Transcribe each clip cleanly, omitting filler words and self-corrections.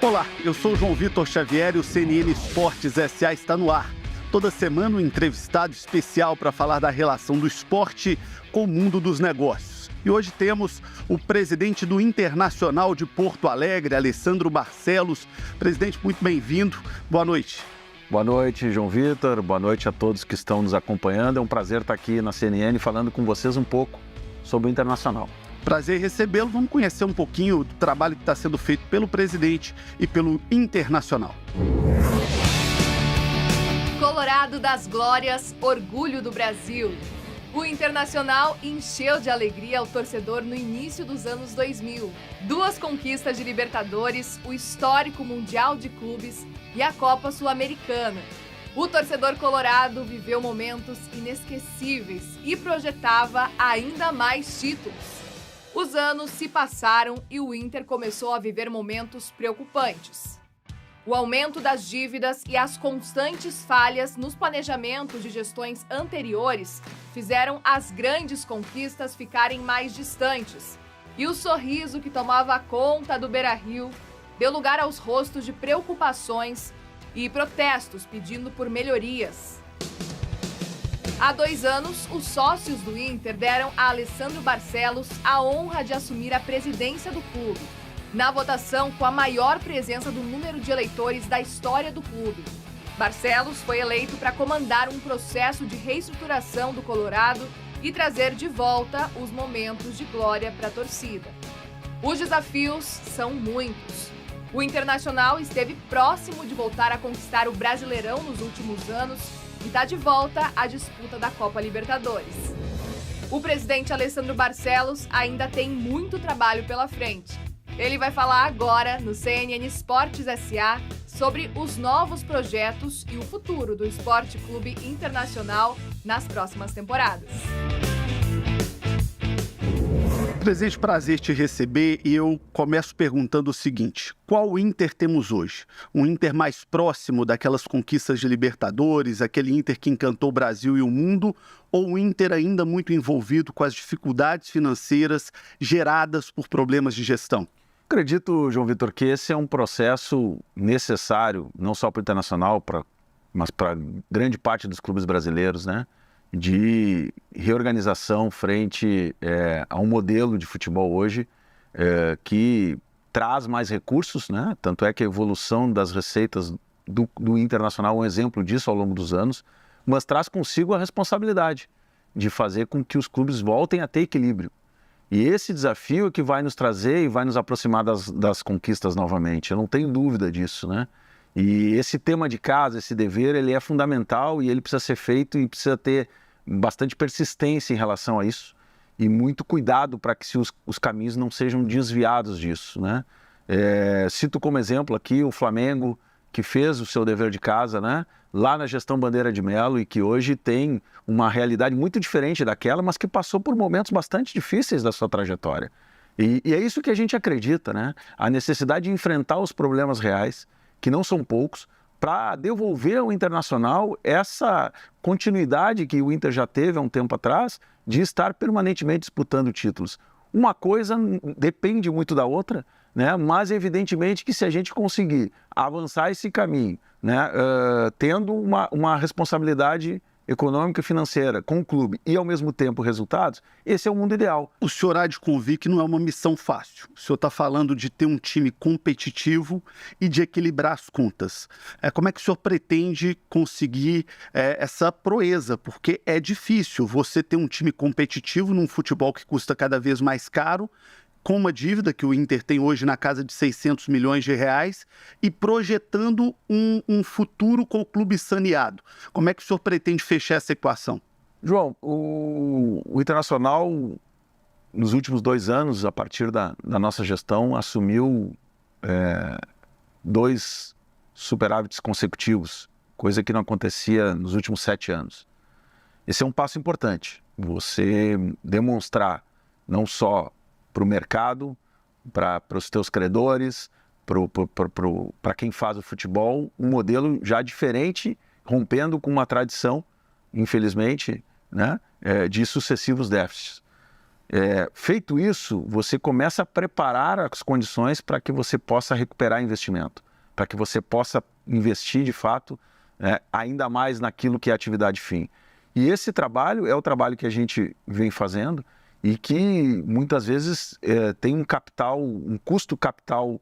Olá, eu sou o João Vitor Xavier e o CNN Esportes S.A. está no ar. Toda semana um entrevistado especial para falar da relação do esporte com o mundo dos negócios. E hoje temos o presidente do Internacional de Porto Alegre, Alessandro Barcelos. Presidente, muito bem-vindo. Boa noite. Boa noite, João Vitor. Boa noite a todos que estão nos acompanhando. É um prazer estar aqui na CNN falando com vocês um pouco sobre o Internacional. Prazer em recebê-lo. Vamos conhecer um pouquinho do trabalho que está sendo feito pelo presidente e pelo Internacional. Colorado das Glórias, orgulho do Brasil. O Internacional encheu de alegria o torcedor no início dos anos 2000. 2 conquistas de Libertadores, o histórico Mundial de Clubes e a Copa Sul-Americana. O torcedor colorado viveu momentos inesquecíveis e projetava ainda mais títulos. Os anos se passaram e o Inter começou a viver momentos preocupantes. O aumento das dívidas e as constantes falhas nos planejamentos de gestões anteriores fizeram as grandes conquistas ficarem mais distantes. E o sorriso que tomava conta do Beira-Rio deu lugar aos rostos de preocupações e protestos pedindo por melhorias. Há 2 anos, os sócios do Inter deram a Alessandro Barcelos a honra de assumir a presidência do clube, na votação com a maior presença do número de eleitores da história do clube. Barcelos foi eleito para comandar um processo de reestruturação do Colorado e trazer de volta os momentos de glória para a torcida. Os desafios são muitos. O Internacional esteve próximo de voltar a conquistar o Brasileirão nos últimos anos e está de volta à disputa da Copa Libertadores. O presidente Alessandro Barcelos ainda tem muito trabalho pela frente. Ele vai falar agora no CNN Esportes S.A. sobre os novos projetos e o futuro do Esporte Clube Internacional nas próximas temporadas. Presidente, prazer te receber e eu começo perguntando o seguinte: qual Inter temos hoje? Um Inter mais próximo daquelas conquistas de Libertadores, aquele Inter que encantou o Brasil e o mundo, ou um Inter ainda muito envolvido com as dificuldades financeiras geradas por problemas de gestão? Acredito, João Vitor, que esse é um processo necessário, não só para o Internacional, mas para grande parte dos clubes brasileiros, né? De reorganização frente a um modelo de futebol hoje que traz mais recursos, né? Tanto é que a evolução das receitas do Internacional é um exemplo disso ao longo dos anos, mas traz consigo a responsabilidade de fazer com que os clubes voltem a ter equilíbrio. E esse desafio é que vai nos trazer e vai nos aproximar das conquistas novamente, eu não tenho dúvida disso, né? E esse tema de casa, esse dever, ele é fundamental e ele precisa ser feito e precisa ter bastante persistência em relação a isso e muito cuidado para que os caminhos não sejam desviados disso, né? Cito como exemplo aqui o Flamengo, que fez o seu dever de casa, né? Lá na gestão Bandeira de Melo e que hoje tem uma realidade muito diferente daquela, mas que passou por momentos bastante difíceis da sua trajetória. E é isso que a gente acredita, né? A necessidade de enfrentar os problemas reais, que não são poucos, para devolver ao Internacional essa continuidade que o Inter já teve há um tempo atrás, de estar permanentemente disputando títulos. Uma coisa depende muito da outra, né? Mas evidentemente que se a gente conseguir avançar esse caminho, né? Tendo uma responsabilidade econômica e financeira com o clube e ao mesmo tempo resultados, esse é o mundo ideal. O senhor há de convir que não é uma missão fácil. O senhor está falando de ter um time competitivo e de equilibrar as contas. Como é que o senhor pretende conseguir essa proeza? Porque é difícil você ter um time competitivo num futebol que custa cada vez mais caro, com uma dívida que o Inter tem hoje na casa de 600 milhões de reais e projetando um futuro com o clube saneado. Como é que o senhor pretende fechar essa equação? João, o Internacional, nos últimos 2 anos, a partir da nossa gestão, assumiu 2 superávites consecutivos, coisa que não acontecia nos últimos 7 anos. Esse é um passo importante, você demonstrar não só para o mercado, para os teus credores, para quem faz o futebol, um modelo já diferente, rompendo com uma tradição, infelizmente, né, de sucessivos déficits. Feito isso, você começa a preparar as condições para que você possa recuperar investimento, para que você possa investir de fato ainda mais naquilo que é atividade fim. E esse trabalho é o trabalho que a gente vem fazendo e que muitas vezes tem um custo capital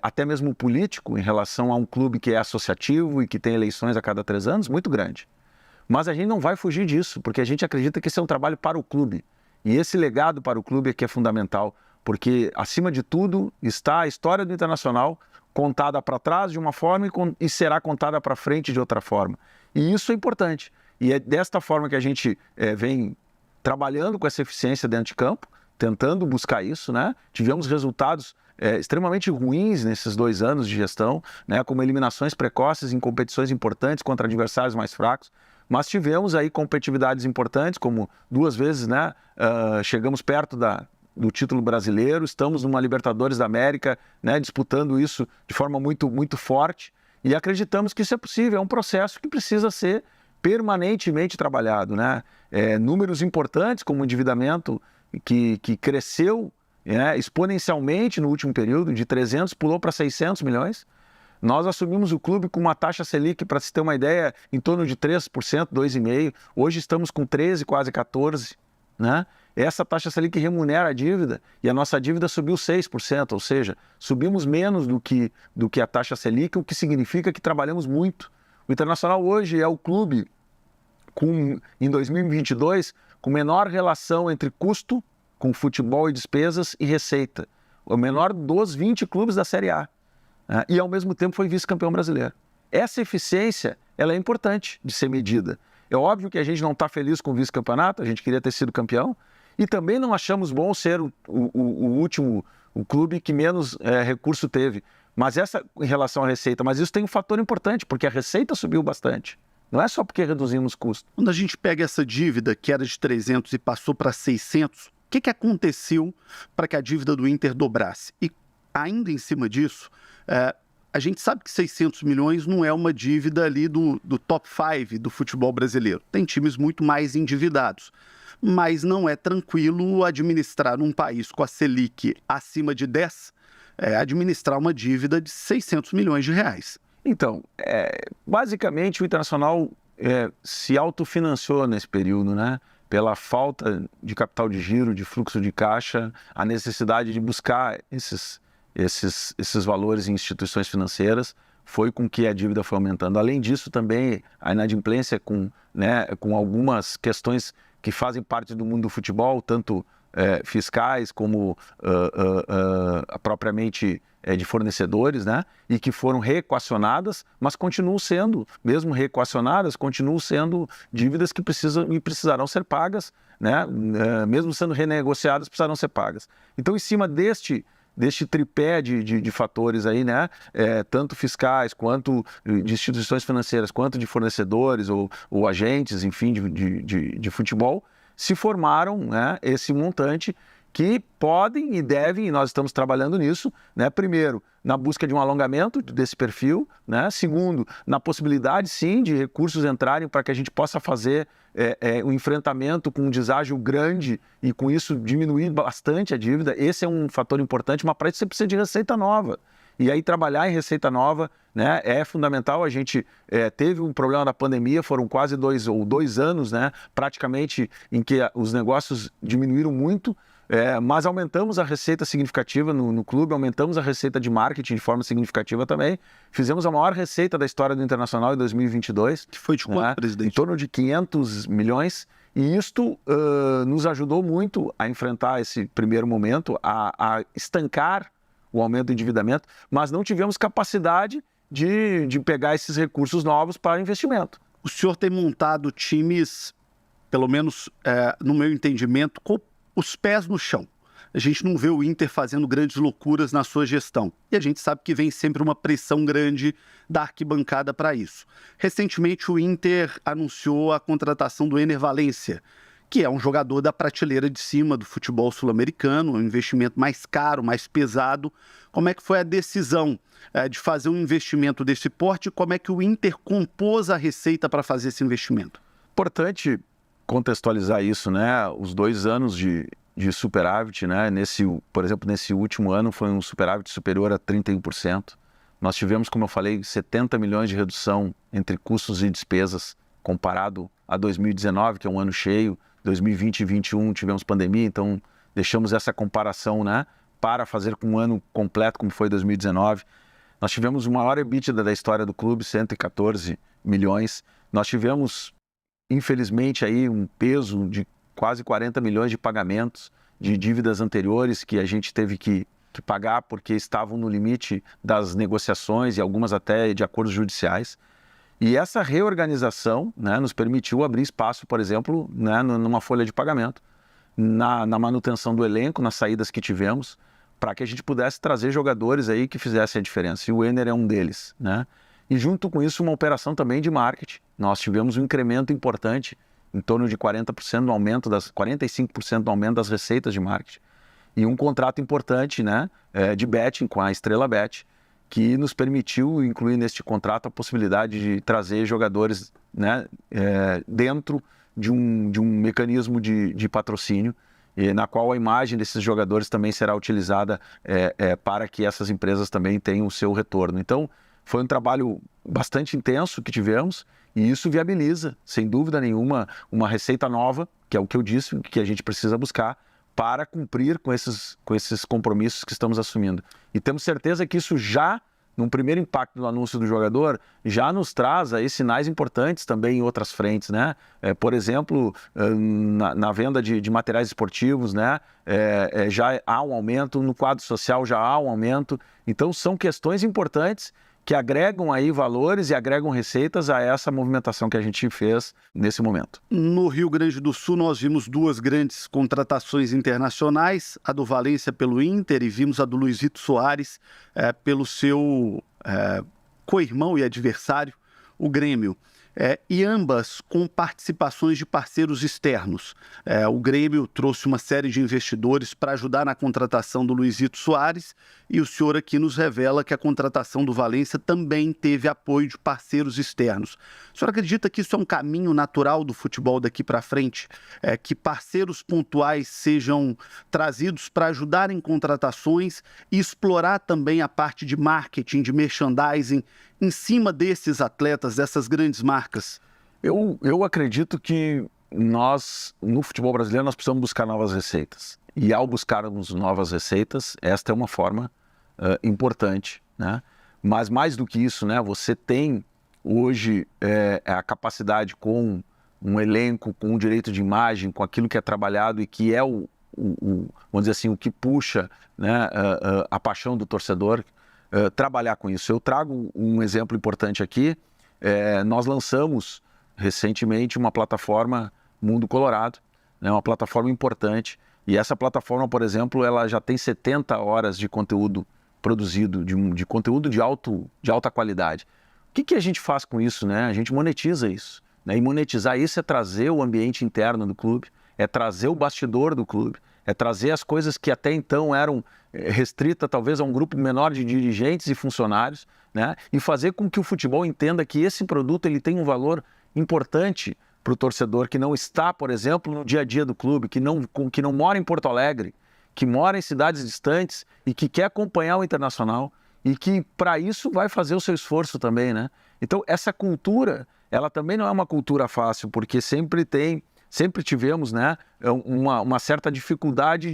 até mesmo político em relação a um clube que é associativo e que tem eleições a cada 3 anos, muito grande. Mas a gente não vai fugir disso, porque a gente acredita que esse é um trabalho para o clube. E esse legado para o clube é que é fundamental, porque acima de tudo está a história do Internacional contada para trás de uma forma e será contada para frente de outra forma. E isso é importante. E é desta forma que a gente vem trabalhando com essa eficiência dentro de campo, tentando buscar isso, né? Tivemos resultados extremamente ruins nesses 2 anos de gestão, né? Como eliminações precoces em competições importantes contra adversários mais fracos, mas tivemos aí competitividades importantes, como 2 vezes, né? Chegamos perto do título brasileiro, estamos numa Libertadores da América, né? Disputando isso de forma muito, muito forte e acreditamos que isso é possível, é um processo que precisa ser permanentemente trabalhado, né? Números importantes como o endividamento que cresceu exponencialmente no último período, de 300 pulou para 600 milhões. Nós assumimos o clube com uma taxa Selic, para se ter uma ideia, em torno de 3%, 2,5%. Hoje estamos com 13%, quase 14%. Né? Essa taxa Selic remunera a dívida e a nossa dívida subiu 6%, ou seja, subimos menos do que a taxa Selic, o que significa que trabalhamos muito. O Internacional hoje é o clube em 2022 com menor relação entre custo com futebol e despesas e receita. O menor dos 20 clubes da Série A. E ao mesmo tempo foi vice-campeão brasileiro. Essa eficiência ela é importante de ser medida. É óbvio que a gente não está feliz com o vice-campeonato, a gente queria ter sido campeão, e também não achamos bom ser o clube que menos recurso teve. Mas essa em relação à receita, mas isso tem um fator importante, porque a receita subiu bastante. Não é só porque reduzimos custos. Quando a gente pega essa dívida que era de 300 e passou para 600, o que aconteceu para que a dívida do Inter dobrasse? E ainda em cima disso, a gente sabe que 600 milhões não é uma dívida ali do top 5 do futebol brasileiro. Tem times muito mais endividados. Mas não é tranquilo administrar um país com a Selic acima de 10, administrar uma dívida de 600 milhões de reais. Então, basicamente o Internacional se autofinanciou nesse período, né? Pela falta de capital de giro, de fluxo de caixa, a necessidade de buscar esses valores em instituições financeiras, foi com que a dívida foi aumentando. Além disso, também a inadimplência com algumas questões que fazem parte do mundo do futebol, tanto fiscais como propriamente de fornecedores, né? E que foram reequacionadas, mas continuam sendo, mesmo reequacionadas, continuam sendo dívidas que precisarão ser pagas, né? Mesmo sendo renegociadas, precisarão ser pagas. Então, em cima deste tripé de fatores aí, né? Tanto fiscais, quanto de instituições financeiras, quanto de fornecedores ou agentes, enfim, de futebol, se formaram, né, esse montante que podem e devem, e nós estamos trabalhando nisso, né? Primeiro, na busca de um alongamento desse perfil, né? Segundo, na possibilidade, sim, de recursos entrarem para que a gente possa fazer um enfrentamento com um deságio grande e com isso diminuir bastante a dívida. Esse é um fator importante, mas para isso você precisa de receita nova. E aí trabalhar em receita nova, né, é fundamental. A gente teve um problema da pandemia, foram quase 2 anos, né, praticamente, em que os negócios diminuíram muito, mas aumentamos a receita significativa no clube, aumentamos a receita de marketing de forma significativa também. Fizemos a maior receita da história do Internacional em 2022. Que foi de quanto, né, presidente? Em torno de 500 milhões. E isto nos ajudou muito a enfrentar esse primeiro momento, a estancar o aumento do endividamento, mas não tivemos capacidade de pegar esses recursos novos para investimento. O senhor tem montado times, pelo menos no meu entendimento, com os pés no chão. A gente não vê o Inter fazendo grandes loucuras na sua gestão. E a gente sabe que vem sempre uma pressão grande da arquibancada para isso. Recentemente, o Inter anunciou a contratação do Ener Valencia, que é um jogador da prateleira de cima do futebol sul-americano, um investimento mais caro, mais pesado. Como é que foi a decisão de fazer um investimento desse porte e como é que o Inter compôs a receita para fazer esse investimento? Importante contextualizar isso, né? Os 2 anos de de superávit, né? Por exemplo, nesse último ano foi um superávit superior a 31%. Nós tivemos, como eu falei, 70 milhões de redução entre custos e despesas comparado a 2019, que é um ano cheio. 2020 e 2021 tivemos pandemia, então deixamos essa comparação, né, para fazer com um ano completo como foi 2019. Nós tivemos o maior EBITDA da história do clube, 114 milhões. Nós tivemos, infelizmente, aí um peso de quase 40 milhões de pagamentos de dívidas anteriores que a gente teve que pagar porque estavam no limite das negociações e algumas até de acordos judiciais. E essa reorganização, né, nos permitiu abrir espaço, por exemplo, né, numa folha de pagamento, na manutenção do elenco, nas saídas que tivemos, para que a gente pudesse trazer jogadores aí que fizessem a diferença. E o Enner é um deles, né? E junto com isso, uma operação também de marketing. Nós tivemos um incremento importante, em torno de 45% do aumento das receitas de marketing. E um contrato importante, né, de betting com a Estrela Bet, que nos permitiu incluir neste contrato a possibilidade de trazer jogadores, né, dentro de um mecanismo de patrocínio, na qual a imagem desses jogadores também será utilizada para que essas empresas também tenham o seu retorno. Então, foi um trabalho bastante intenso que tivemos e isso viabiliza, sem dúvida nenhuma, uma receita nova, que é o que eu disse, que a gente precisa buscar para cumprir com esses compromissos que estamos assumindo. E temos certeza que isso já, num primeiro impacto do anúncio do jogador, já nos traz aí sinais importantes também em outras frentes, né? Por exemplo, na venda de materiais esportivos, né? Já há um aumento, no quadro social já há um aumento. Então, são questões importantes que agregam aí valores e agregam receitas a essa movimentação que a gente fez nesse momento. No Rio Grande do Sul, nós vimos duas grandes contratações internacionais, a do Valência pelo Inter e vimos a do Luizito Soares pelo seu co-irmão e adversário, o Grêmio. E ambas com participações de parceiros externos. O Grêmio trouxe uma série de investidores para ajudar na contratação do Luizito Soares e o senhor aqui nos revela que a contratação do Valência também teve apoio de parceiros externos. O senhor acredita que isso é um caminho natural do futebol daqui para frente? Que parceiros pontuais sejam trazidos para ajudar em contratações e explorar também a parte de marketing, de merchandising, em cima desses atletas, dessas grandes marcas? Eu acredito que nós, no futebol brasileiro, nós precisamos buscar novas receitas. E ao buscarmos novas receitas, esta é uma forma importante, né? Mas mais do que isso, né? Você tem hoje a capacidade com um elenco, com um direito de imagem, com aquilo que é trabalhado e que é vamos dizer assim, o que puxa, né, a paixão do torcedor, trabalhar com isso. Eu trago um exemplo importante aqui. Nós lançamos recentemente uma plataforma Mundo Colorado, né, uma plataforma importante. E essa plataforma, por exemplo, ela já tem 70 horas de conteúdo produzido, de conteúdo de alta qualidade. O que a gente faz com isso, né? A gente monetiza isso, né? E monetizar isso é trazer o ambiente interno do clube, é trazer o bastidor do clube, é trazer as coisas que até então eram restritas talvez a um grupo menor de dirigentes e funcionários, né? E fazer com que o futebol entenda que esse produto ele tem um valor importante para o torcedor que não está, por exemplo, no dia a dia do clube, que não mora em Porto Alegre, que mora em cidades distantes e que quer acompanhar o Internacional e que para isso vai fazer o seu esforço também, né? Então essa cultura, ela também não é uma cultura fácil, porque sempre tivemos, né, uma certa dificuldade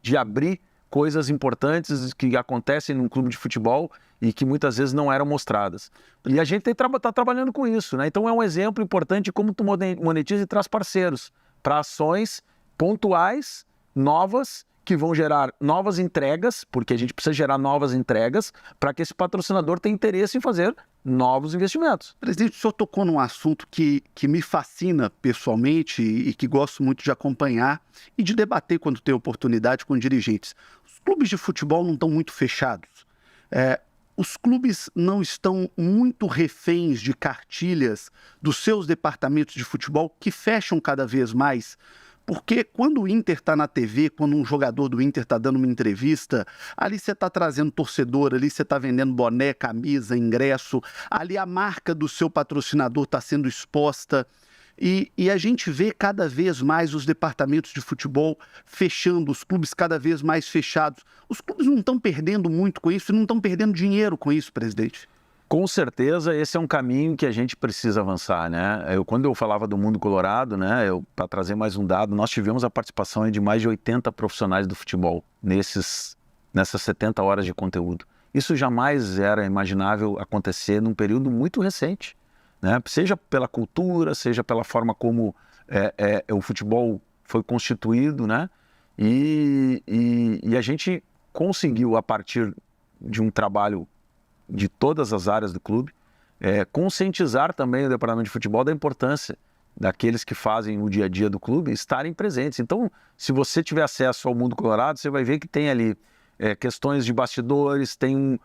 de abrir coisas importantes que acontecem num clube de futebol e que muitas vezes não eram mostradas. E a gente está trabalhando com isso, né? Então é um exemplo importante de como tu monetiza e traz parceiros para ações pontuais, novas, que vão gerar novas entregas, porque a gente precisa gerar novas entregas para que esse patrocinador tenha interesse em fazer novos investimentos. Presidente, o senhor tocou num assunto que me fascina pessoalmente e que gosto muito de acompanhar e de debater quando tem oportunidade com dirigentes. Os clubes de futebol não estão muito fechados. Os clubes não estão muito reféns de cartilhas dos seus departamentos de futebol que fecham cada vez mais. Porque quando o Inter está na TV, quando um jogador do Inter está dando uma entrevista, ali você está trazendo torcedor, ali você está vendendo boné, camisa, ingresso, ali a marca do seu patrocinador está sendo exposta. E a gente vê cada vez mais os departamentos de futebol fechando, os clubes cada vez mais fechados. Os clubes não estão perdendo muito com isso e não estão perdendo dinheiro com isso, presidente? Com certeza, esse é um caminho que a gente precisa avançar, né? Quando eu falava do Mundo Colorado, né, para trazer mais um dado, nós tivemos a participação de mais de 80 profissionais do futebol nessas 70 horas de conteúdo. Isso jamais era imaginável acontecer num período muito recente, né? Seja pela cultura, seja pela forma como o futebol foi constituído, né? E a gente conseguiu, a partir de um trabalho de todas as áreas do clube, conscientizar também o departamento de futebol da importância daqueles que fazem o dia a dia do clube estarem presentes. Então, se você tiver acesso ao Mundo Colorado, você vai ver que tem ali questões de bastidores, tem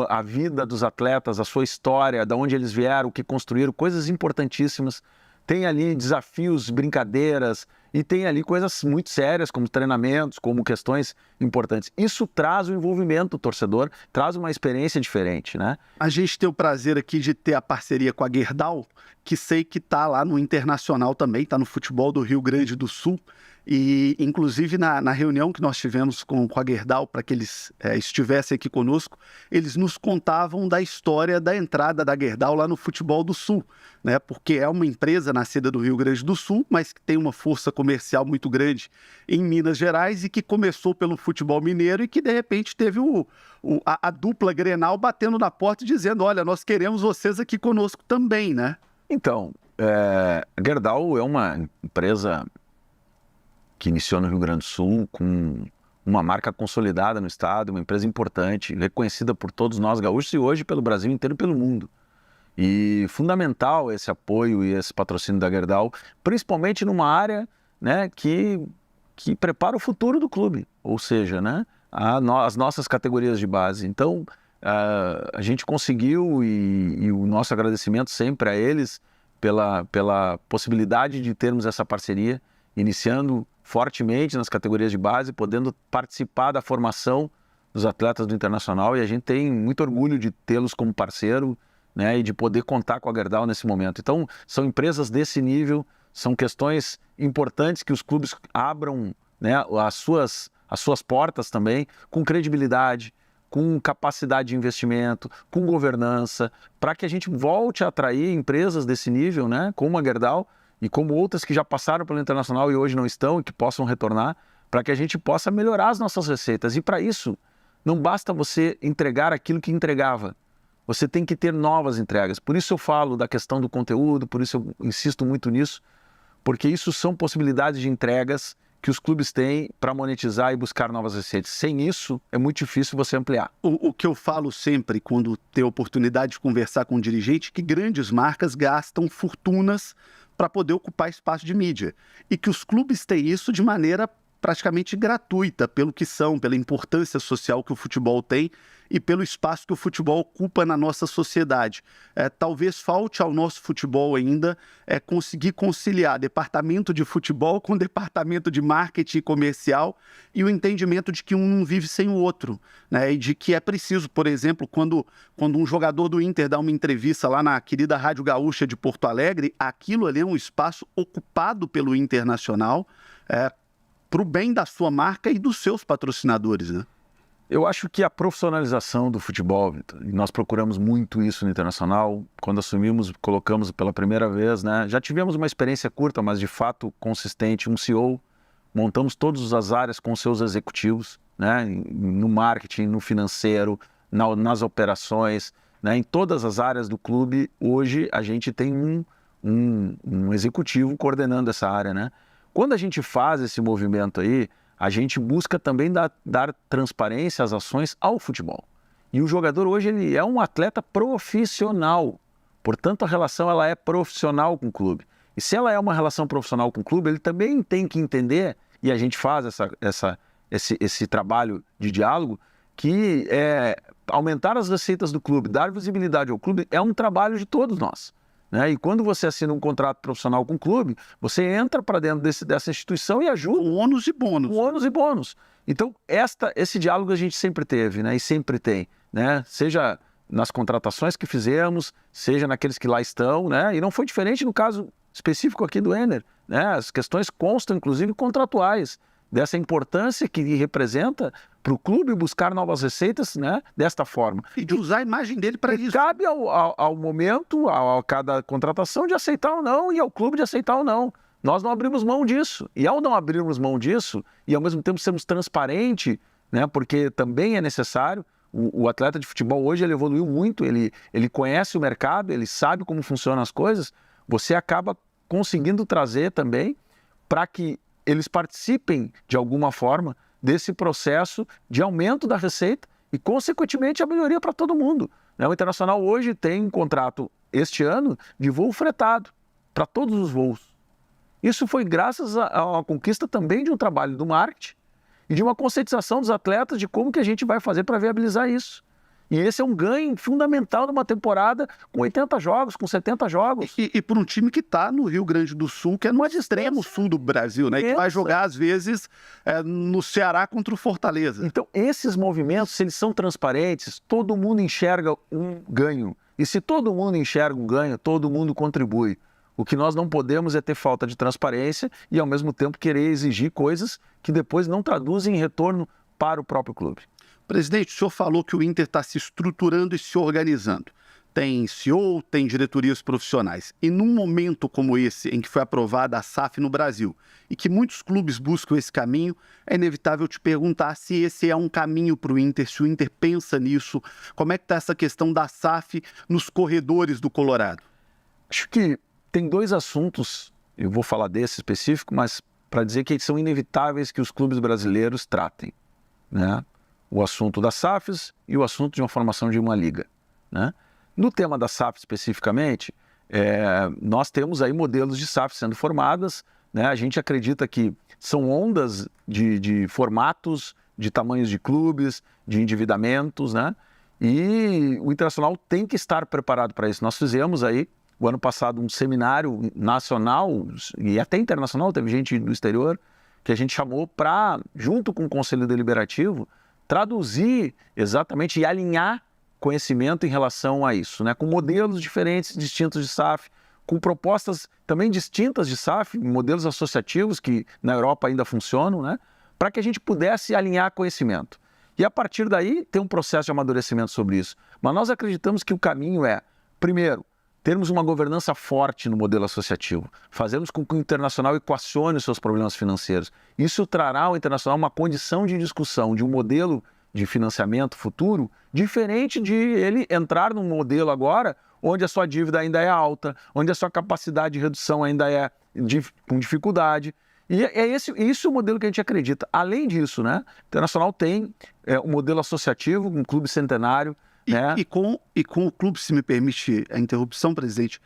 a vida dos atletas, a sua história, de onde eles vieram, o que construíram, coisas importantíssimas. Tem ali desafios, brincadeiras, e tem ali coisas muito sérias, como treinamentos, como questões importantes. Isso traz o envolvimento do torcedor, traz uma experiência diferente, né? A gente tem o prazer aqui de ter a parceria com a Gerdau, que sei que está lá no Internacional também, está no futebol do Rio Grande do Sul. E, inclusive, na reunião que nós tivemos com a Gerdau, para que eles estivessem aqui conosco, eles nos contavam da história da entrada da Gerdau lá no futebol do Sul, né? Porque é uma empresa nascida do Rio Grande do Sul, mas que tem uma força comercial muito grande em Minas Gerais e que começou pelo futebol mineiro e que, de repente, teve a dupla Grenal batendo na porta e dizendo: olha, nós queremos vocês aqui conosco também, né? Então, a Gerdau é uma empresa que iniciou no Rio Grande do Sul, com uma marca consolidada no estado, uma empresa importante, reconhecida por todos nós gaúchos e hoje pelo Brasil inteiro e pelo mundo. E fundamental esse apoio e esse patrocínio da Gerdau, principalmente numa área, né, que prepara o futuro do clube, ou seja, né, as nossas categorias de base. Então, a gente conseguiu, e o nosso agradecimento sempre a eles pela possibilidade de termos essa parceria, iniciando fortemente nas categorias de base, podendo participar da formação dos atletas do Internacional, e a gente tem muito orgulho de tê-los como parceiro, né, e de poder contar com a Gerdau nesse momento. Então, são empresas desse nível, são questões importantes que os clubes abram, né, as suas portas também, com credibilidade, com capacidade de investimento, com governança, para que a gente volte a atrair empresas desse nível, né, como a Gerdau, e como outras que já passaram pelo Internacional e hoje não estão e que possam retornar, para que a gente possa melhorar as nossas receitas. E para isso, não basta você entregar aquilo que entregava. Você tem que ter novas entregas. Por isso eu falo da questão do conteúdo, por isso eu insisto muito nisso, porque isso são possibilidades de entregas que os clubes têm para monetizar e buscar novas receitas. Sem isso, é muito difícil você ampliar. O que eu falo sempre quando tenho a oportunidade de conversar com um dirigente, é que grandes marcas gastam fortunas para poder ocupar espaço de mídia. E que os clubes têm isso de maneira praticamente gratuita, pelo que são, pela importância social que o futebol tem e pelo espaço que o futebol ocupa na nossa sociedade. Talvez falte ao nosso futebol ainda conseguir conciliar departamento de futebol com departamento de marketing comercial e o entendimento de que um não vive sem o outro, né? E de que é preciso, por exemplo, quando um jogador do Inter dá uma entrevista lá na querida Rádio Gaúcha de Porto Alegre, aquilo ali é um espaço ocupado pelo Internacional, para o bem da sua marca e dos seus patrocinadores, né? Eu acho que a profissionalização do futebol, Vitor, e nós procuramos muito isso no Internacional, quando assumimos, colocamos pela primeira vez, né? Já tivemos uma experiência curta, mas de fato consistente, um CEO, montamos todas as áreas com seus executivos, né? No marketing, no financeiro, nas operações, né? Em todas as áreas do clube, hoje a gente tem um executivo coordenando essa área, né? Quando a gente faz esse movimento aí, a gente busca também dar transparência às ações ao futebol. E o jogador hoje ele é um atleta profissional. Portanto, a relação ela é profissional com o clube. E se ela é uma relação profissional com o clube, ele também tem que entender, e a gente faz esse trabalho de diálogo, que aumentar as receitas do clube, dar visibilidade ao clube, é um trabalho de todos nós. Né? E quando você assina um contrato profissional com o clube, você entra para dentro dessa instituição e ajuda. Com ônus e bônus. Com ônus e bônus. Então, esse diálogo a gente sempre teve, né? E sempre tem, né? Seja nas contratações que fizemos, seja naqueles que lá estão, né? E não foi diferente no caso específico aqui do Enner, né? As questões constam, inclusive, contratuais, dessa importância que representa para o clube buscar novas receitas, né, desta forma. E de usar a imagem dele para isso. Cabe ao momento, a cada contratação, de aceitar ou não, e ao clube de aceitar ou não. Nós não abrimos mão disso. E ao não abrirmos mão disso, e ao mesmo tempo sermos transparentes, né, porque também é necessário, o atleta de futebol hoje ele evoluiu muito, ele conhece o mercado, ele sabe como funcionam as coisas, você acaba conseguindo trazer também para que eles participem, de alguma forma, desse processo de aumento da receita e, consequentemente, a melhoria para todo mundo. O Internacional hoje tem um contrato, este ano, de voo fretado para todos os voos. Isso foi graças a uma conquista também de um trabalho do marketing e de uma conscientização dos atletas de como que a gente vai fazer para viabilizar isso. E esse é um ganho fundamental numa temporada com 80 jogos, com 70 jogos. E por um time que está no Rio Grande do Sul, que é no extremo sul do Brasil, né? E que vai jogar, às vezes, no Ceará contra o Fortaleza. Então, esses movimentos, se eles são transparentes, todo mundo enxerga um ganho. E se todo mundo enxerga um ganho, todo mundo contribui. O que nós não podemos é ter falta de transparência e, ao mesmo tempo, querer exigir coisas que depois não traduzem em retorno para o próprio clube. Presidente, o senhor falou que o Inter está se estruturando e se organizando. Tem CEO, tem diretorias profissionais. E num momento como esse, em que foi aprovada a SAF no Brasil, e que muitos clubes buscam esse caminho, é inevitável te perguntar se esse é um caminho para o Inter, se o Inter pensa nisso. Como é que está essa questão da SAF nos corredores do Colorado? Acho que tem dois assuntos, eu vou falar desse específico, mas para dizer que são inevitáveis que os clubes brasileiros tratem, né? O assunto das SAFs e o assunto de uma formação de uma liga, né? No tema da SAF especificamente, nós temos aí modelos de SAF sendo formadas, né? A gente acredita que são ondas de formatos, de tamanhos de clubes, de endividamentos, né? E o Internacional tem que estar preparado para isso. Nós fizemos aí, o ano passado, um seminário nacional e até internacional, teve gente do exterior, que a gente chamou para, junto com o Conselho Deliberativo, traduzir exatamente e alinhar conhecimento em relação a isso, né? Com modelos diferentes, distintos de SAF, com propostas também distintas de SAF, modelos associativos que na Europa ainda funcionam, né? Para que a gente pudesse alinhar conhecimento. E a partir daí ter um processo de amadurecimento sobre isso. Mas nós acreditamos que o caminho é, primeiro, termos uma governança forte no modelo associativo, fazermos com que o Internacional equacione os seus problemas financeiros. Isso trará ao Internacional uma condição de discussão de um modelo de financiamento futuro diferente de ele entrar num modelo agora onde a sua dívida ainda é alta, onde a sua capacidade de redução ainda é com dificuldade. E é isso o modelo que a gente acredita. Além disso, né, o Internacional tem um modelo associativo, um clube centenário, né? E com o clube, se me permite a interrupção, presidente,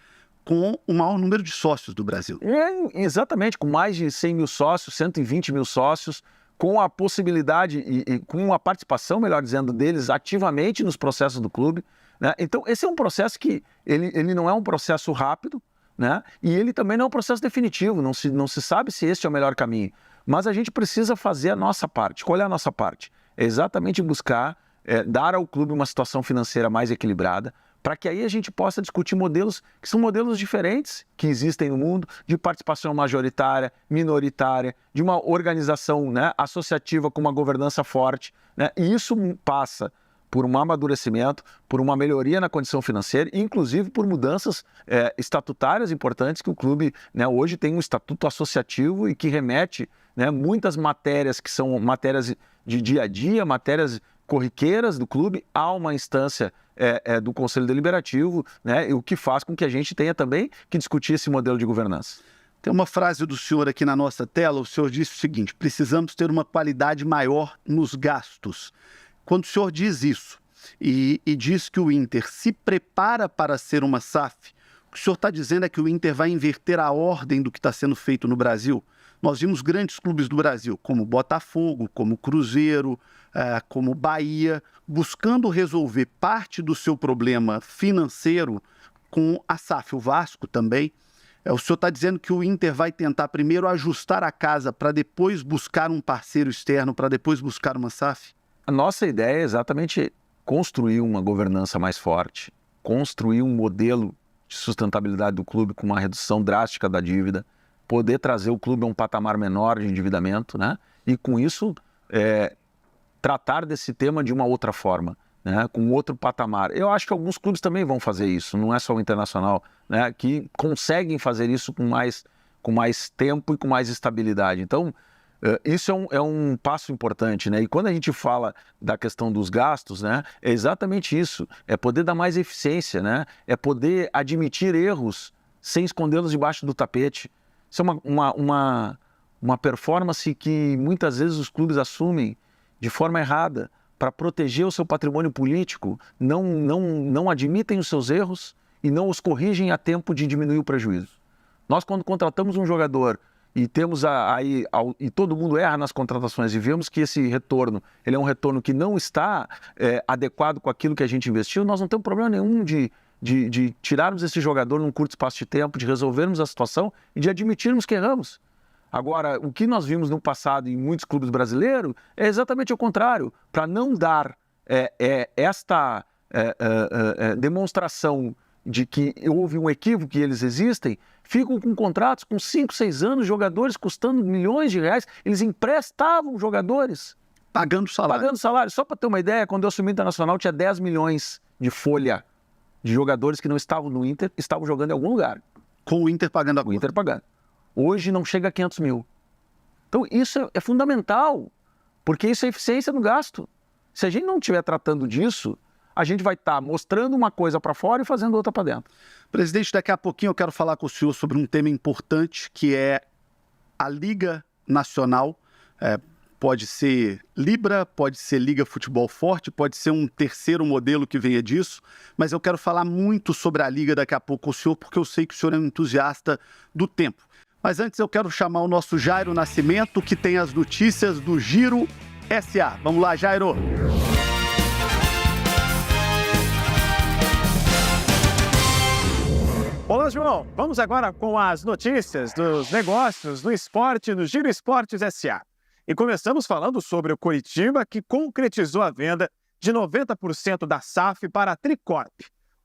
com o maior número de sócios do Brasil. Exatamente, com mais de 100 mil sócios, 120 mil sócios, com a possibilidade e com a participação, melhor dizendo, deles ativamente nos processos do clube, né? Então, esse é um processo que ele não é um processo rápido, né? E ele também não é um processo definitivo, não se sabe se este é o melhor caminho. Mas a gente precisa fazer a nossa parte. Qual é a nossa parte? É exatamente buscar dar ao clube uma situação financeira mais equilibrada, para que aí a gente possa discutir modelos que são modelos diferentes que existem no mundo, de participação majoritária, minoritária, de uma organização, né, associativa com uma governança forte, né? E isso passa por um amadurecimento, por uma melhoria na condição financeira, inclusive por mudanças estatutárias importantes que o clube, né, hoje tem um estatuto associativo e que remete, né, muitas matérias que são matérias de dia a dia, matérias corriqueiras do clube a uma instância do Conselho Deliberativo, né, o que faz com que a gente tenha também que discutir esse modelo de governança. Tem uma frase do senhor aqui na nossa tela, o senhor disse o seguinte: precisamos ter uma qualidade maior nos gastos. Quando o senhor diz isso e diz que o Inter se prepara para ser uma SAF, o que o senhor está dizendo é que o Inter vai inverter a ordem do que está sendo feito no Brasil? Nós vimos grandes clubes do Brasil, como Botafogo, como Cruzeiro, como Bahia, buscando resolver parte do seu problema financeiro com a SAF. O Vasco também. O senhor está dizendo que o Inter vai tentar primeiro ajustar a casa para depois buscar um parceiro externo, para depois buscar uma SAF? A nossa ideia é exatamente construir uma governança mais forte, construir um modelo de sustentabilidade do clube com uma redução drástica da dívida, poder trazer o clube a um patamar menor de endividamento, né? E com isso tratar desse tema de uma outra forma, né? Com outro patamar. Eu acho que alguns clubes também vão fazer isso, não é só o Internacional, né? Que conseguem fazer isso com mais tempo e com mais estabilidade. Então, isso é um passo importante, né? E quando a gente fala da questão dos gastos, né? É exatamente isso, é poder dar mais eficiência, né? É poder admitir erros sem escondê-los debaixo do tapete. Isso é uma performance que muitas vezes os clubes assumem de forma errada para proteger o seu patrimônio político, não admitem os seus erros e não os corrigem a tempo de diminuir o prejuízo. Nós, quando contratamos um jogador e temos e todo mundo erra nas contratações e vemos que esse retorno ele é um retorno que não está adequado com aquilo que a gente investiu, nós não temos problema nenhum de tirarmos esse jogador num curto espaço de tempo, de resolvermos a situação e de admitirmos que erramos. Agora, o que nós vimos no passado em muitos clubes brasileiros é exatamente o contrário. Para não dar esta demonstração de que houve um equívoco e eles existem, ficam com contratos com 5, 6 anos, jogadores custando milhões de reais. Eles emprestavam jogadores. Pagando salário. Pagando salário. Só para ter uma ideia, quando eu assumi o Internacional, tinha 10 milhões de folha de jogadores que não estavam no Inter, estavam jogando em algum lugar. Com o Inter pagando a conta. O Inter pagando. Hoje não chega a 500 mil. Então isso é fundamental, porque isso é eficiência no gasto. Se a gente não estiver tratando disso, a gente vai estar mostrando uma coisa para fora e fazendo outra para dentro. Presidente, daqui a pouquinho eu quero falar com o senhor sobre um tema importante, que é a Liga Nacional. Pode ser Libra, pode ser Liga Futebol Forte, pode ser um terceiro modelo que venha disso, mas eu quero falar muito sobre a Liga daqui a pouco com o senhor, porque eu sei que o senhor é um entusiasta do tempo. Mas antes eu quero chamar o nosso Jairo Nascimento, que tem as notícias do Giro SA. Vamos lá, Jairo! Olá, João. Vamos agora com as notícias dos negócios do esporte no Giro Esportes SA. E começamos falando sobre o Coritiba, que concretizou a venda de 90% da SAF para a Tricorp.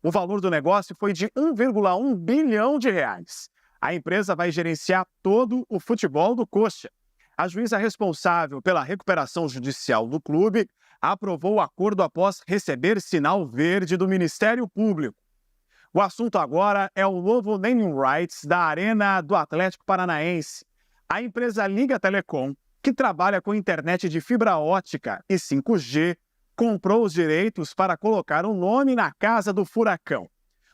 O valor do negócio foi de 1,1 bilhão de reais. A empresa vai gerenciar todo o futebol do Coxa. A juíza responsável pela recuperação judicial do clube aprovou o acordo após receber sinal verde do Ministério Público. O assunto agora é o novo naming rights da Arena do Atlético Paranaense. A empresa Liga Telecom, que trabalha com internet de fibra ótica e 5G, comprou os direitos para colocar um nome na Casa do Furacão.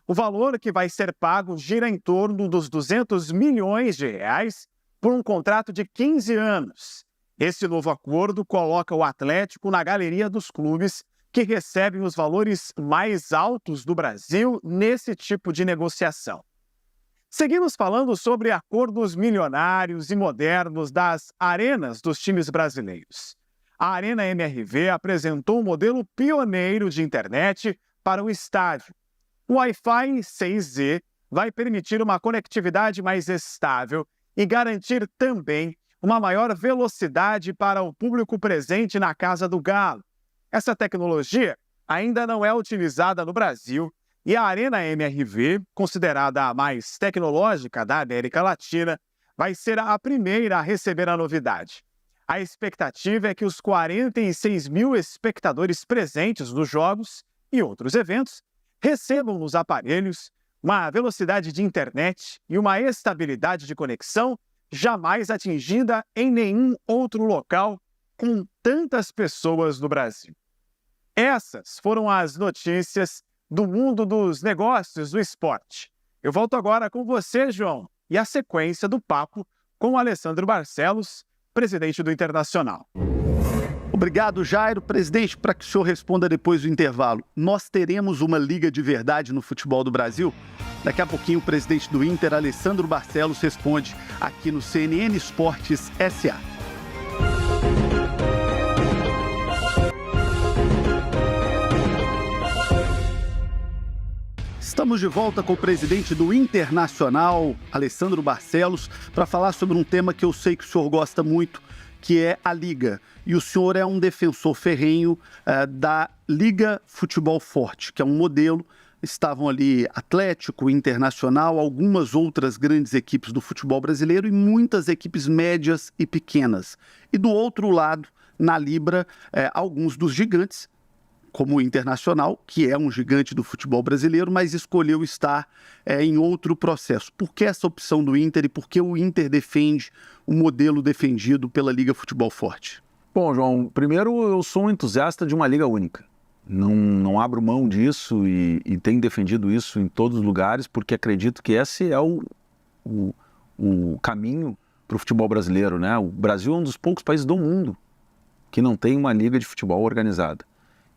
O valor que vai ser pago gira em torno dos 200 milhões de reais por um contrato de 15 anos. Esse novo acordo coloca o Atlético na galeria dos clubes que recebem os valores mais altos do Brasil nesse tipo de negociação. Seguimos falando sobre acordos milionários e modernos das arenas dos times brasileiros. A Arena MRV apresentou um modelo pioneiro de internet para o estádio. O Wi-Fi 6E vai permitir uma conectividade mais estável e garantir também uma maior velocidade para o público presente na Casa do Galo. Essa tecnologia ainda não é utilizada no Brasil e a Arena MRV, considerada a mais tecnológica da América Latina, vai ser a primeira a receber a novidade. A expectativa é que os 46 mil espectadores presentes nos jogos e outros eventos recebam nos aparelhos uma velocidade de internet e uma estabilidade de conexão jamais atingida em nenhum outro local com tantas pessoas no Brasil. Essas foram as notícias do mundo dos negócios do esporte. Eu volto agora com você, João, e a sequência do papo com o Alessandro Barcelos, presidente do Internacional. Obrigado, Jairo. Presidente, para que o senhor responda depois do intervalo, nós teremos uma liga de verdade no futebol do Brasil? Daqui a pouquinho o presidente do Inter, Alessandro Barcelos, responde aqui no CNN Esportes SA. Estamos de volta com o presidente do Internacional, Alessandro Barcelos, para falar sobre um tema que eu sei que o senhor gosta muito, que é a Liga. E o senhor é um defensor ferrenho da Liga Futebol Forte, que é um modelo estavam ali Atlético, Internacional, algumas outras grandes equipes do futebol brasileiro e muitas equipes médias e pequenas. E do outro lado, na Libra, alguns dos gigantes, como o Internacional, que é um gigante do futebol brasileiro, mas escolheu estar em outro processo. Por que essa opção do Inter e por que o Inter defende o modelo defendido pela Liga Futebol Forte? Bom, João, primeiro eu sou um entusiasta de uma liga única. Não abro mão disso e tenho defendido isso em todos os lugares, porque acredito que esse é o caminho para o futebol brasileiro, né? O Brasil é um dos poucos países do mundo que não tem uma liga de futebol organizada.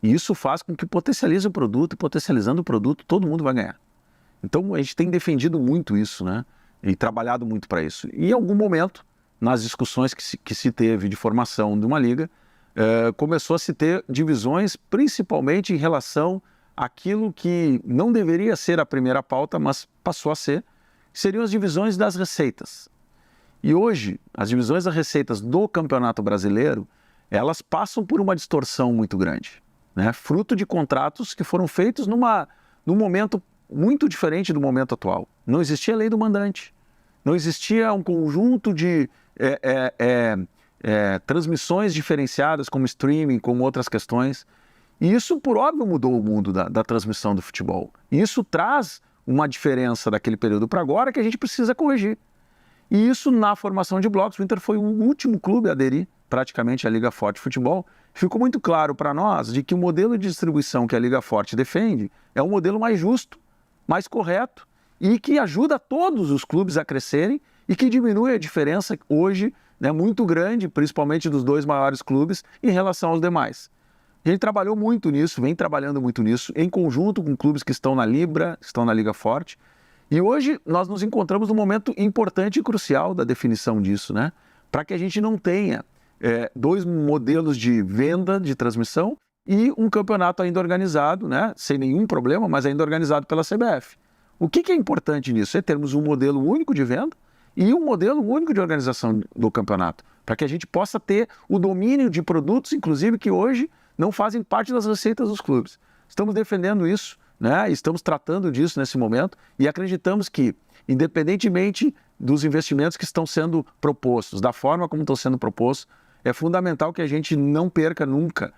E isso faz com que potencialize o produto, e potencializando o produto, todo mundo vai ganhar. Então a gente tem defendido muito isso, né? E trabalhado muito para isso. E em algum momento, nas discussões que se teve de formação de uma liga, começou a se ter divisões, principalmente em relação àquilo que não deveria ser a primeira pauta, mas passou a ser, seriam as divisões das receitas. E hoje, as divisões das receitas do Campeonato Brasileiro, elas passam por uma distorção muito grande, né? Fruto de contratos que foram feitos num momento muito diferente do momento atual. Não existia a lei do mandante, não existia um conjunto de transmissões diferenciadas, como streaming, como outras questões. E isso, por óbvio, mudou o mundo da transmissão do futebol. E isso traz uma diferença daquele período para agora que a gente precisa corrigir. E isso, na formação de blocos, o Inter foi o último clube a aderir praticamente à Liga Forte Futebol. Ficou muito claro para nós de que o modelo de distribuição que a Liga Forte defende é um modelo mais justo, mais correto e que ajuda todos os clubes a crescerem e que diminui a diferença hoje, né, muito grande, principalmente dos dois maiores clubes, em relação aos demais. A gente trabalhou muito nisso, vem trabalhando muito nisso, em conjunto com clubes que estão na Libra, estão na Liga Forte. E hoje nós nos encontramos num momento importante e crucial da definição disso, né? Para que a gente não tenha dois modelos de venda, de transmissão, e um campeonato ainda organizado, né? Sem nenhum problema, mas ainda organizado pela CBF. O que é importante nisso? É termos um modelo único de venda e um modelo único de organização do campeonato, para que a gente possa ter o domínio de produtos, inclusive, que hoje não fazem parte das receitas dos clubes. Estamos defendendo isso, né? Estamos tratando disso nesse momento e acreditamos que, independentemente dos investimentos que estão sendo propostos, da forma como estão sendo propostos, é fundamental que a gente não perca nunca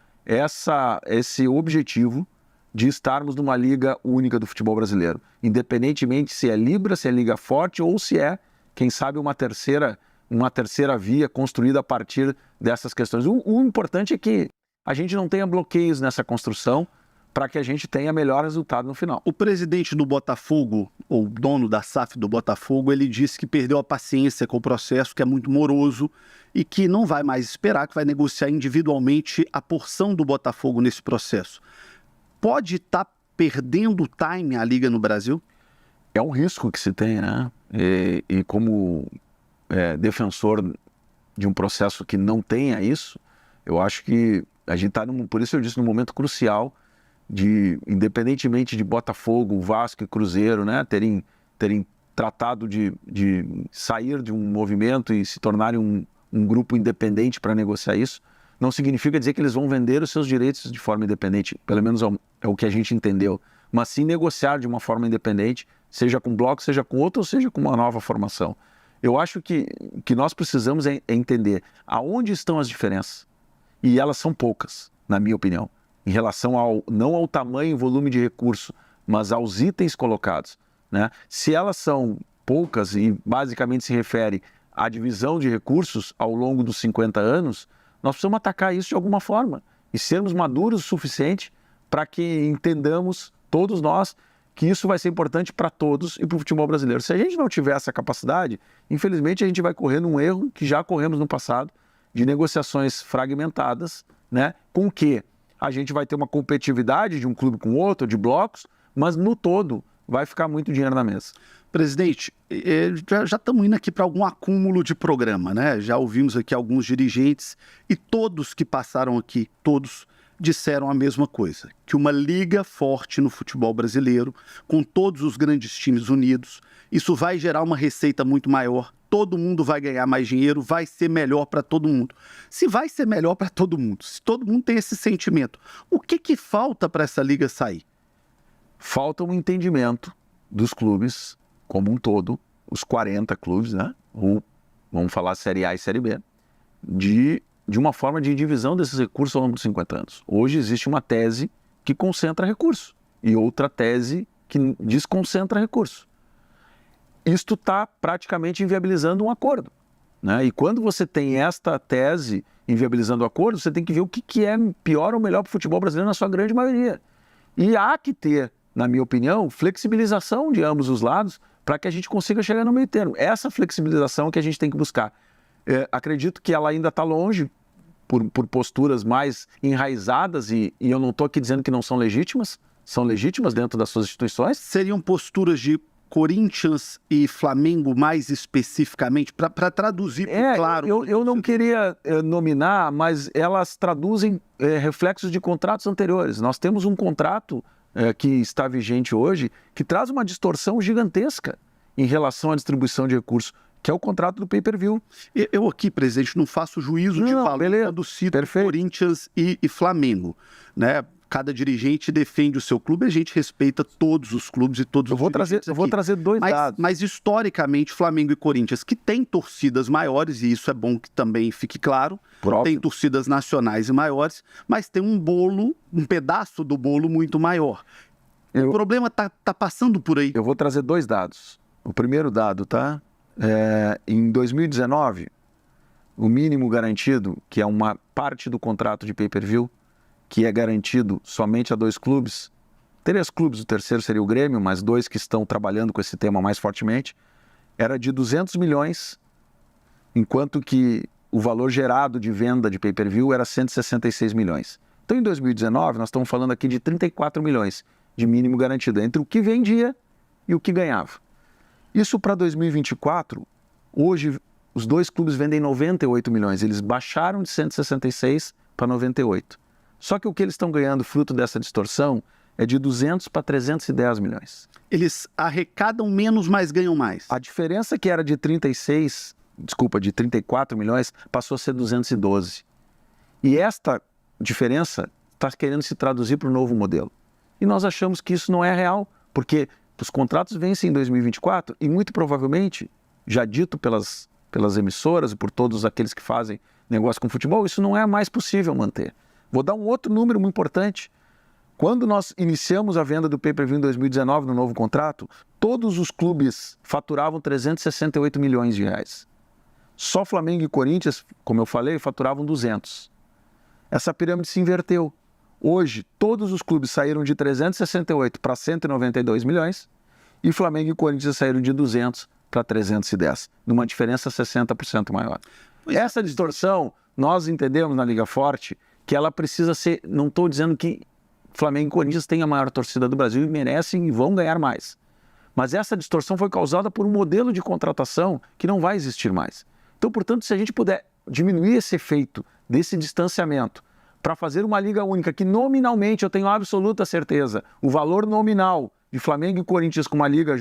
esse objetivo de estarmos numa liga única do futebol brasileiro, independentemente se é Libra, se é Liga Forte ou se é, quem sabe, uma terceira via construída a partir dessas questões. O importante é que a gente não tenha bloqueios nessa construção para que a gente tenha melhor resultado no final. O presidente do Botafogo, ou dono da SAF do Botafogo, ele disse que perdeu a paciência com o processo, que é muito moroso e que não vai mais esperar, que vai negociar individualmente a porção do Botafogo nesse processo. Pode estar perdendo o time a Liga no Brasil? É um risco que se tem, né? E como defensor de um processo que não tenha isso, eu acho que a gente está, por isso eu disse, num momento crucial de, independentemente de Botafogo, Vasco e Cruzeiro, né, terem tratado de sair de um movimento e se tornarem um grupo independente para negociar isso, não significa dizer que eles vão vender os seus direitos de forma independente, pelo menos é o que a gente entendeu, mas sim negociar de uma forma independente, seja com bloco, seja com outro, ou seja com uma nova formação. Eu acho que nós precisamos entender aonde estão as diferenças, e elas são poucas, na minha opinião, em relação não ao tamanho e volume de recurso, mas aos itens colocados, né? Se elas são poucas e basicamente se refere à divisão de recursos ao longo dos 50 anos, nós precisamos atacar isso de alguma forma e sermos maduros o suficiente para que entendamos, todos nós, que isso vai ser importante para todos e para o futebol brasileiro. Se a gente não tiver essa capacidade, infelizmente a gente vai correr num erro que já corremos no passado, de negociações fragmentadas, né? Com que a gente vai ter uma competitividade de um clube com outro, de blocos, mas no todo vai ficar muito dinheiro na mesa. Presidente, já estamos indo aqui para algum acúmulo de programa, né? Já ouvimos aqui alguns dirigentes e todos que passaram aqui, todos disseram a mesma coisa, que uma liga forte no futebol brasileiro, com todos os grandes times unidos, isso vai gerar uma receita muito maior, todo mundo vai ganhar mais dinheiro, vai ser melhor para todo mundo. Se vai ser melhor para todo mundo, se todo mundo tem esse sentimento, o que falta para essa liga sair? falta um entendimento dos clubes como um todo, os 40 clubes, né? Ou vamos falar Série A e Série B, de uma forma de divisão desses recursos ao longo dos 50 anos. Hoje existe uma tese que concentra recursos e outra tese que desconcentra recursos. Isto está praticamente inviabilizando um acordo, né? E quando você tem esta tese inviabilizando o acordo, você tem que ver o que é pior ou melhor para o futebol brasileiro na sua grande maioria. E há que ter, na minha opinião, flexibilização de ambos os lados para que a gente consiga chegar no meio termo. Essa flexibilização que a gente tem que buscar. Acredito que ela ainda está longe por posturas mais enraizadas e eu não estou aqui dizendo que não são legítimas dentro das suas instituições. Seriam posturas de Corinthians e Flamengo mais especificamente, para traduzir claro. Eu não queria nominar, mas elas traduzem reflexos de contratos anteriores. Nós temos um contrato que está vigente hoje, que traz uma distorção gigantesca em relação à distribuição de recursos, que é o contrato do pay-per-view. Eu aqui, presidente, não faço juízo de valor quando cito Corinthians e Flamengo, né? Cada dirigente defende o seu clube, a gente respeita todos os clubes e todos os dirigentes. Eu vou trazer dois dados. Mas historicamente, Flamengo e Corinthians, que têm torcidas maiores, e isso é bom que também fique claro, tem torcidas nacionais e maiores, mas tem um pedaço do bolo muito maior. O problema tá passando por aí. Eu vou trazer dois dados. O primeiro dado, tá? Em 2019, o mínimo garantido, que é uma parte do contrato de pay-per-view, que é garantido somente a 2 clubes, 3 clubes, o terceiro seria o Grêmio, mas 2 que estão trabalhando com esse tema mais fortemente, era de 200 milhões, enquanto que o valor gerado de venda de pay-per-view era 166 milhões. Então, em 2019, nós estamos falando aqui de 34 milhões de mínimo garantido, entre o que vendia e o que ganhava. Isso para 2024, hoje os 2 clubes vendem 98 milhões, eles baixaram de 166 para 98. Só que o que eles estão ganhando, fruto dessa distorção, é de 200 para 310 milhões. Eles arrecadam menos, mas ganham mais. A diferença que era de 34 milhões, passou a ser 212. E esta diferença está querendo se traduzir para o novo modelo. E nós achamos que isso não é real, porque os contratos vencem em 2024 e muito provavelmente, já dito pelas emissoras e por todos aqueles que fazem negócio com futebol, isso não é mais possível manter. Vou dar um outro número muito importante. Quando nós iniciamos a venda do pay-per-view em 2019, no novo contrato, todos os clubes faturavam 368 milhões de reais. Só Flamengo e Corinthians, como eu falei, faturavam 200. Essa pirâmide se inverteu. Hoje, todos os clubes saíram de 368 para 192 milhões e Flamengo e Corinthians saíram de 200 para 310, numa diferença 60% maior. Essa distorção, nós entendemos na Liga Forte que ela precisa ser, não estou dizendo que Flamengo e Corinthians têm a maior torcida do Brasil e merecem e vão ganhar mais. Mas essa distorção foi causada por um modelo de contratação que não vai existir mais. Então, portanto, se a gente puder diminuir esse efeito desse distanciamento para fazer uma liga única que nominalmente, eu tenho absoluta certeza, o valor nominal de Flamengo e Corinthians com uma liga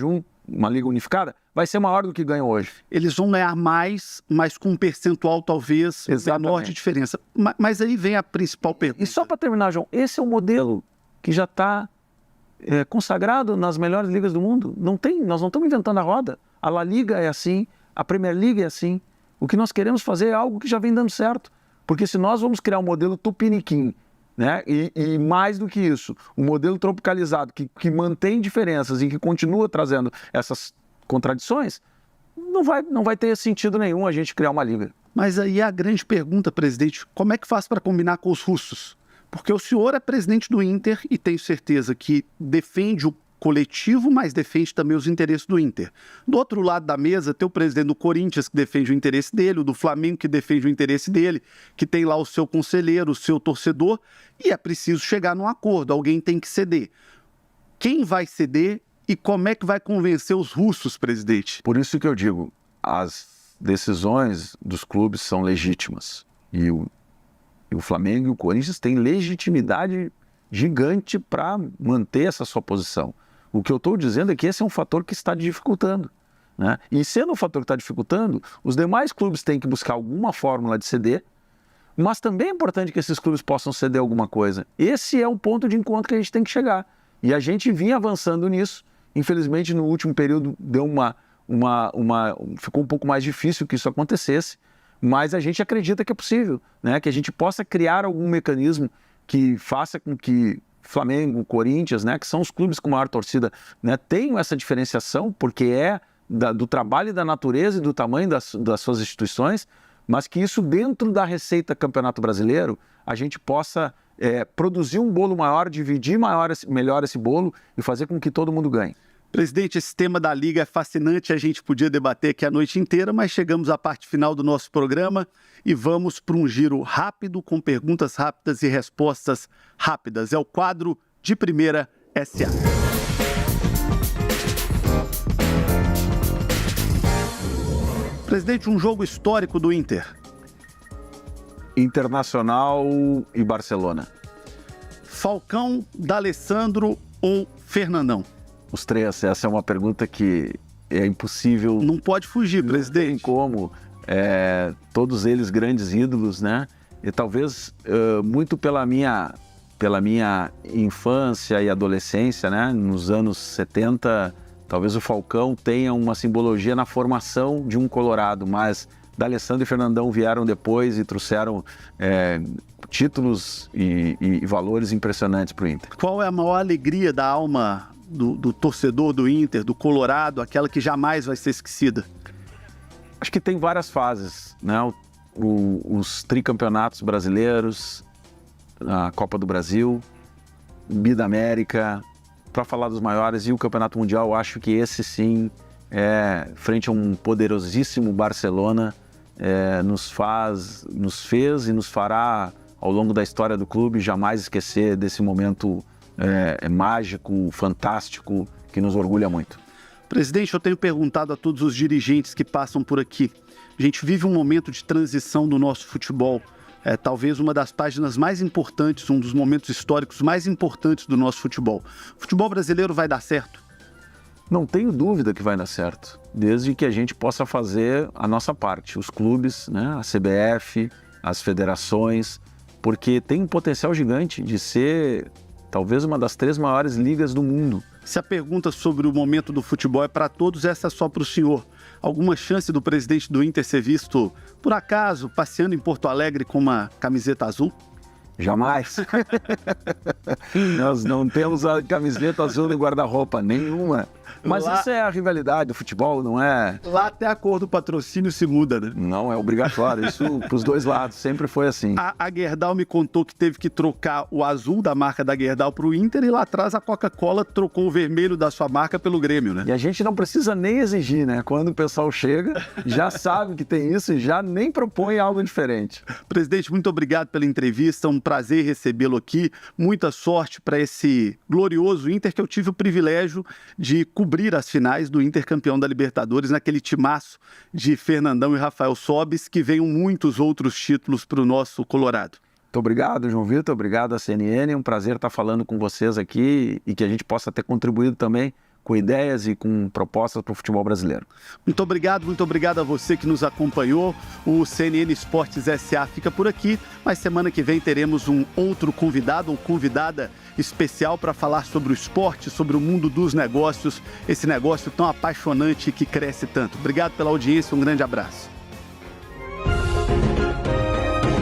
unificada, vai ser maior do que ganham hoje. Eles vão ganhar mais, mas com um percentual talvez menor de diferença. Mas aí vem a principal pergunta. E só para terminar, João, esse é um modelo que já está consagrado nas melhores ligas do mundo. Nós não estamos inventando a roda. A La Liga é assim, a Premier League é assim. O que nós queremos fazer é algo que já vem dando certo. Porque se nós vamos criar um modelo tupiniquim, né? E mais do que isso, um modelo tropicalizado que mantém diferenças e que continua trazendo essas contradições, não vai ter sentido nenhum a gente criar uma liga. Mas aí a grande pergunta, presidente, como é que faz para combinar com os russos? Porque o senhor é presidente do Inter e tenho certeza que defende o coletivo, mas defende também os interesses do Inter. Do outro lado da mesa, tem o presidente do Corinthians, que defende o interesse dele, o do Flamengo, que defende o interesse dele, que tem lá o seu conselheiro, o seu torcedor, e é preciso chegar num acordo, alguém tem que ceder. Quem vai ceder e como é que vai convencer os russos, presidente? Por isso que eu digo, as decisões dos clubes são legítimas. E o Flamengo e o Corinthians têm legitimidade gigante para manter essa sua posição. O que eu estou dizendo é que esse é um fator que está dificultando, né? E sendo um fator que está dificultando, os demais clubes têm que buscar alguma fórmula de ceder, mas também é importante que esses clubes possam ceder alguma coisa. Esse é o ponto de encontro que a gente tem que chegar. E a gente vinha avançando nisso. Infelizmente, no último período, deu ficou um pouco mais difícil que isso acontecesse, mas a gente acredita que é possível, né? Que a gente possa criar algum mecanismo que faça com que Flamengo, Corinthians, né, que são os clubes com maior torcida, né, tenham essa diferenciação, porque é do trabalho e da natureza e do tamanho das suas instituições, mas que isso dentro da receita Campeonato Brasileiro, a gente possa produzir um bolo maior, dividir melhor esse bolo e fazer com que todo mundo ganhe. Presidente, esse tema da Liga é fascinante, a gente podia debater aqui a noite inteira, mas chegamos à parte final do nosso programa e vamos para um giro rápido, com perguntas rápidas e respostas rápidas. É o quadro de Primeira SA. Presidente, um jogo histórico do Inter. Internacional e Barcelona. Falcão, D'Alessandro ou Fernandão? Os três, essa é uma pergunta que é impossível. Não pode fugir, presidente. Não tem como. Todos eles grandes ídolos, né? E talvez muito pela minha infância e adolescência, né? Nos anos 70, talvez o Falcão tenha uma simbologia na formação de um colorado, mas D'Alessandro e Fernandão vieram depois e trouxeram títulos e valores impressionantes para o Inter. Qual é a maior alegria da alma do torcedor do Inter, do Colorado, aquela que jamais vai ser esquecida? Acho que tem várias fases, né? Os tricampeonatos brasileiros, a Copa do Brasil, Bi da América, para falar dos maiores, e o Campeonato Mundial, eu acho que esse sim, frente a um poderosíssimo Barcelona, nos fez e nos fará, ao longo da história do clube, jamais esquecer desse momento mágico, fantástico, que nos orgulha muito. Presidente, eu tenho perguntado a todos os dirigentes que passam por aqui. A gente vive um momento de transição do nosso futebol. Talvez uma das páginas mais importantes, um dos momentos históricos mais importantes do nosso futebol. O futebol brasileiro vai dar certo? Não tenho dúvida que vai dar certo, desde que a gente possa fazer a nossa parte. Os clubes, né, a CBF, as federações, porque tem um potencial gigante de ser talvez uma das 3 maiores ligas do mundo. Se a pergunta sobre o momento do futebol é para todos, essa é só para o senhor. Alguma chance do presidente do Inter ser visto, por acaso, passeando em Porto Alegre com uma camiseta azul? Jamais. Nós não temos a camiseta azul no guarda-roupa, nenhuma. Mas Lá... isso é a rivalidade do futebol, não é? Lá até a cor do patrocínio se muda, né? Não, é obrigatório. Isso para os dois lados, sempre foi assim. A Gerdau me contou que teve que trocar o azul da marca da Gerdau para o Inter e lá atrás a Coca-Cola trocou o vermelho da sua marca pelo Grêmio, né? E a gente não precisa nem exigir, né? Quando o pessoal chega, já sabe que tem isso e já nem propõe algo diferente. Presidente, muito obrigado pela entrevista, um prazer recebê-lo aqui. Muita sorte para esse glorioso Inter que eu tive o privilégio de cobrir as finais do Inter campeão da Libertadores, naquele timaço de Fernandão e Rafael Sobis, que venham muitos outros títulos para o nosso Colorado. Muito obrigado, João Vitor, obrigado à CNN, um prazer estar falando com vocês aqui e que a gente possa ter contribuído também com ideias e com propostas para o futebol brasileiro. Muito obrigado a você que nos acompanhou. O CNN Esportes SA fica por aqui, mas semana que vem teremos um outro convidado ou convidada especial para falar sobre o esporte, sobre o mundo dos negócios, esse negócio tão apaixonante que cresce tanto. Obrigado pela audiência, um grande abraço.